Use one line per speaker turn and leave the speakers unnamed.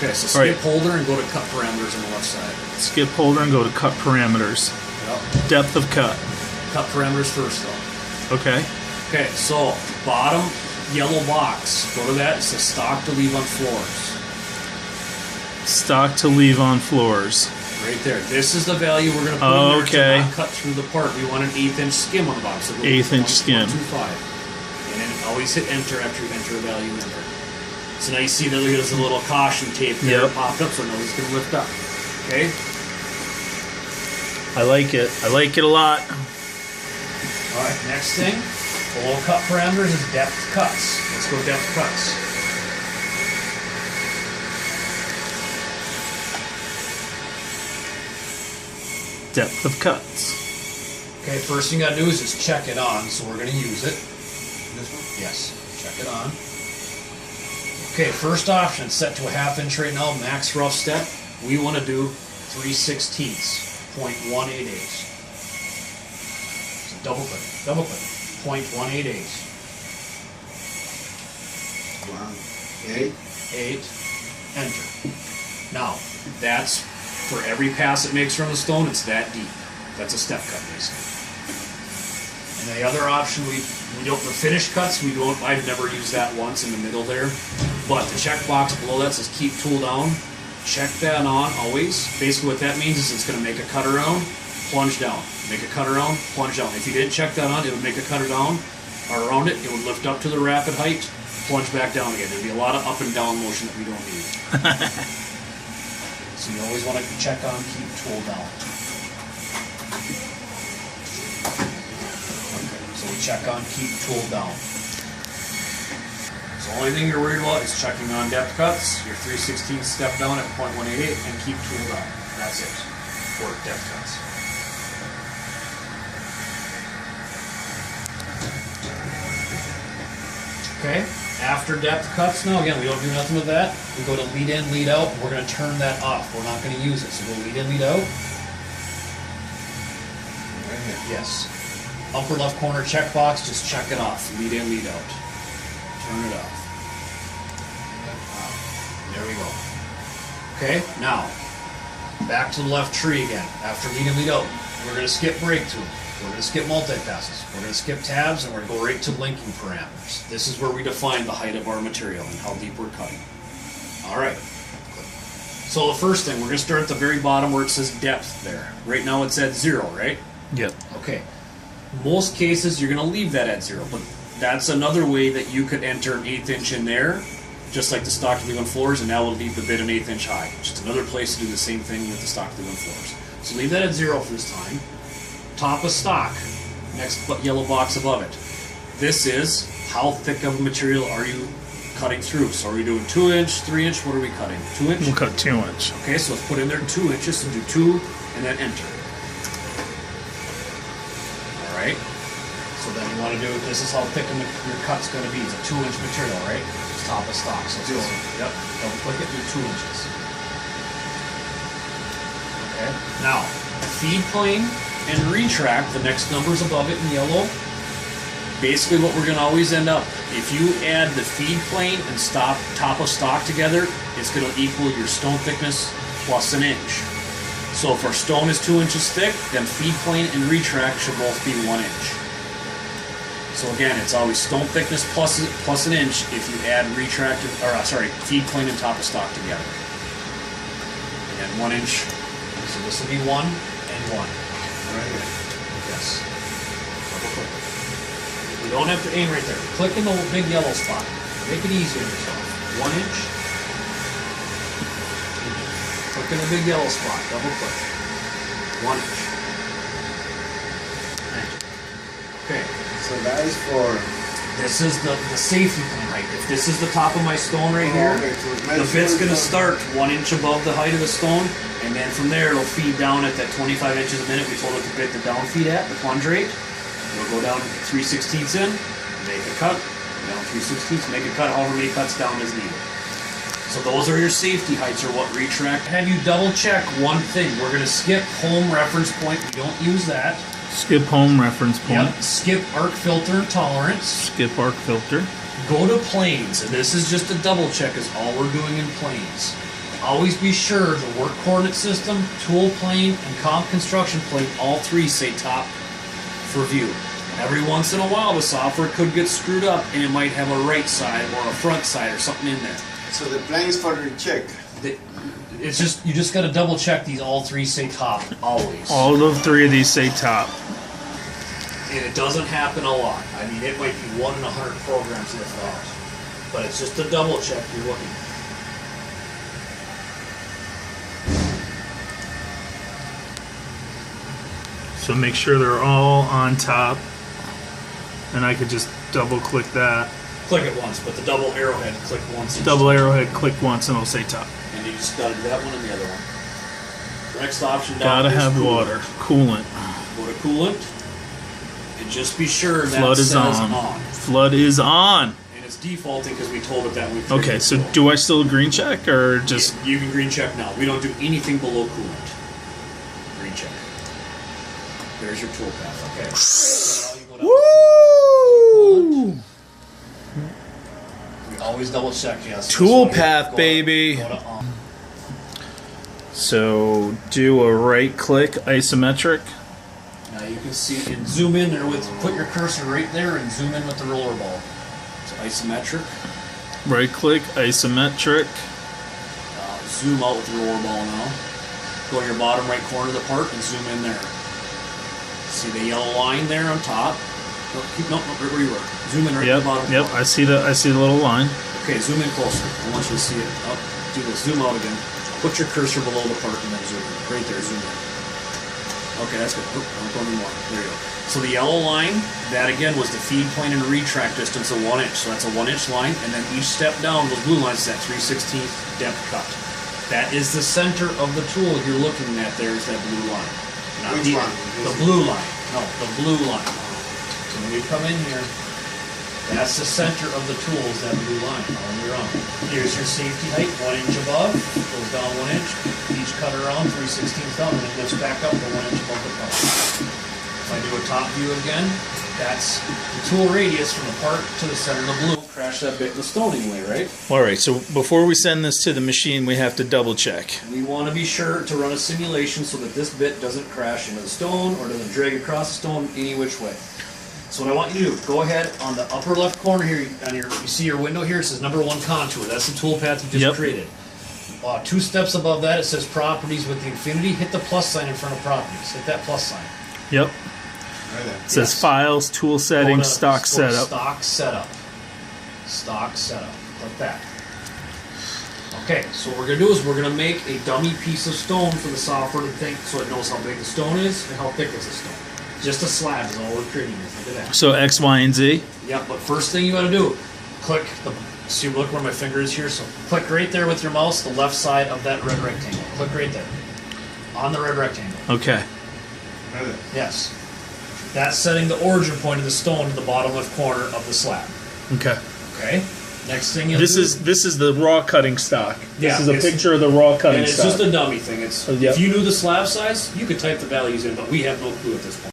Okay, so skip holder and go to cut parameters on the left side.
Skip holder and go to cut parameters.
Yep.
Depth of cut.
Cut parameters first, though.
Okay.
Okay, so bottom yellow box. Go to that. It says stock to leave on floors.
Stock to leave on floors.
Right there. This is the value we're going to put in there
Okay.
to not cut through the part. We want an 1/8 inch skim on the box. So
1/8 inch skim.
1.25. And then always hit enter after you enter a value in there. So now you see that there's a little caution tape there popped up, so now it's going to lift up. Okay?
I like it. I like it a lot.
Alright, next thing. Below cut parameters is depth cuts. Let's go depth cuts.
Depth of cuts.
Okay, first thing you gotta do is just check it on, so we're gonna use it.
This one?
Yes, check it on. Okay, first option, set to a 1/2 inch right now, max rough step. We want to do 3/16, 0.188. So double click, 0.188.
Wow. 8.
8, enter. Now, that's for every pass it makes from the stone, it's that deep. That's a step cut, basically. And the other option, we don't, the finished cuts, we don't, I've never used that once in the middle there. But the checkbox below that says keep tool down. Check that on always. Basically what that means is it's going to make a cut around, plunge down. Make a cut around, plunge down. If you didn't check that on, it would make a cutter down, or around it, it would lift up to the rapid height, plunge back down again. There'd be a lot of up and down motion that we don't need. So you always want to check on keep tool down. Okay, so we check on keep tool down. So the only thing you're worried about is checking on depth cuts, your 3/16 step down at 0.188, and keep tool down. That's it for depth cuts. Okay, after depth cuts now, again, we don't do nothing with that. We go to lead in, lead out. We're going to turn that off. We're not going to use it. So go lead in, lead out.
Right here.
Yes. Upper left corner checkbox, just check it off. Lead in, lead out. Turn it off. There we go. Okay, now, back to the left tree again. After lead in, lead out, we're going to skip brake tool. We're going to skip multi-passes. We're going to skip tabs, and we're going to go right to linking parameters. This is where we define the height of our material and how deep we're cutting. All right. So the first thing, we're going to start at the very bottom where it says depth there. Right now it's at 0, right?
Yep.
Okay. Most cases you're going to leave that at 0, but that's another way that you could enter an 1/8 inch in there, just like the stock to leave on floors, and that will leave the bit an 1/8 inch high. Just another place to do the same thing with the stock to leave on floors. So leave that at 0 for this time. Top of stock, next yellow box above it. This is how thick of a material are you cutting through. So are we doing 2 inch, 3 inch? What are we cutting? 2 inch?
We'll cut 2 inch.
Okay, so let's put in there 2 inches, so do 2 and then enter. Alright, so then you want to do, this is how thick your cut's going to be. It's a 2 inch material, right? It's top of stock. So let's go, yep, double click it, do 2 inches. Okay, now, feed plane and retract, the next numbers above it in yellow. Basically what we're going to always end up, if you add the feed plane and top of stock together, it's going to equal your stone thickness plus an inch. So if our stone is 2 inches thick, then feed plane and retract should both be 1 inch. So again, it's always stone thickness plus an inch if you add feed plane and top of stock together. And 1 inch, so this will be 1 and 1.
Right here.
Yes. Double click. You don't have to aim right there. Click in the big yellow spot. Make it easy on yourself. 1 inch. Click in the big yellow spot. Double click. 1 inch. Okay.
So that is for...
This is the safety pin height. If this is the top of my stone right here,
okay, so
the bit's going to start 1 inch above the height of the stone, and then from there it'll feed down at that 25 inches a minute we told it to bit the down feed at, the plunge rate. It'll go down 3/16 in, make a cut, down 3/16, make a cut, however many cuts down as needed. So those are your safety heights, or what retract. Have you double check one thing. We're going to skip home reference point. We don't use that.
Skip home reference point.
Yep. Skip arc filter and tolerance.
Skip arc filter.
Go to planes, and this is just a double check is all we're doing in planes. always be sure the work coordinate system, tool plane, and comp construction plate, all three say top for view. Every once in a while, the software could get screwed up and it might have a right side or a front side or something in there.
So the planes for recheck.
It's just, you just got to double check these all three say top always.
All of three of these say top.
And it doesn't happen a lot. I mean, it might be 1 in 100 programs if that. But it's just a double check you're looking at.
So make sure they're all on top. And I could just double click that.
Click it once, but the double arrowhead, click once. each
Double
time.
arrowhead, click once, and it'll say top.
And you just gotta do that one and the other one. The next option down
Gotta
is
have
coolant.
water. Coolant.
Go to coolant. And just be sure that
Flood is
says
on. Flood is on.
And it's defaulting because we told it that we
Okay, so do I still green check or just...
You can green check now. We don't do anything below coolant. Green check. There's your tool path, okay? So now you go down to
Woo!
coolant. We always double check, yes.
Tool
This one here,
path,
go
baby.
Go to on.
So do a right click isometric.
Now you can see and zoom in there with, put your cursor right there and zoom in with the roller ball. So isometric.
Right click isometric.
Zoom out with the roller ball now. Go to your bottom right corner of the part and zoom in there. See the yellow line there on top? No, right where you were. Zoom in right at
Yep,
the bottom.
yep. I see the little line.
Okay, zoom in closer. I want you to see it. Up, do this. Zoom out again. Put your cursor below the part and then zoom in. Right there, zoom in. Okay, that's good. Oop, don't go anymore. There you go. So the yellow line, that again was the feed plane and retract distance of 1 inch. So that's a 1 inch line, and then each step down, those blue lines is that 3/16 depth cut. That is the center of the tool you're looking at. There is that blue line. Not
Which
the,
one?
The blue line. No, the blue line. So when we come in here, that's the center of the tool, is that blue line on your own. Here's your safety height, 1 inch above, goes down 1 inch, each cut around 3/16 down, and it lifts back up to 1 inch above the part. If I do a top view again, that's the tool radius from the part to the center of the blue. Crash that bit in the stone anyway, right?
All right, so before we send this to the machine, we have to double check.
We want to be sure to run a simulation so that this bit doesn't crash into the stone or doesn't drag across the stone any which way. So what I want you to do, go ahead on the upper left corner here, you see your window here, it says number 1 contour. That's the tool path you just
Yep.
created. 2 steps above that, it says properties with the infinity. Hit the plus sign in front of properties. Hit that plus sign.
Yep.
Right there.
It says
Yes.
files, tool
Go
settings,
to-
stock
go to
setup.
Stock setup. Stock setup. Like that. Okay, so what we're going to do is we're going to make a dummy piece of stone for the software to think so it knows how big the stone is and how thick is the stone. Just a slab is all we're creating. Look at that.
So X, Y, and Z.
Yeah, but first thing you got to do, click the. See, look where my finger is here. So click right there with your mouse, the left side of that red rectangle. Click right there, on the red rectangle.
Okay.
Right there.
Yes, that's setting the origin point of the stone to the bottom left corner of the slab.
Okay.
Okay. Next thing you'll
This
do,
is the raw cutting stock.
Yeah,
This is a
it's-
picture of the raw
and
cutting
it's
stock.
just a dummy thing. It's
Yep.
if you knew the slab size, you could type the values in, but we have no clue at this point.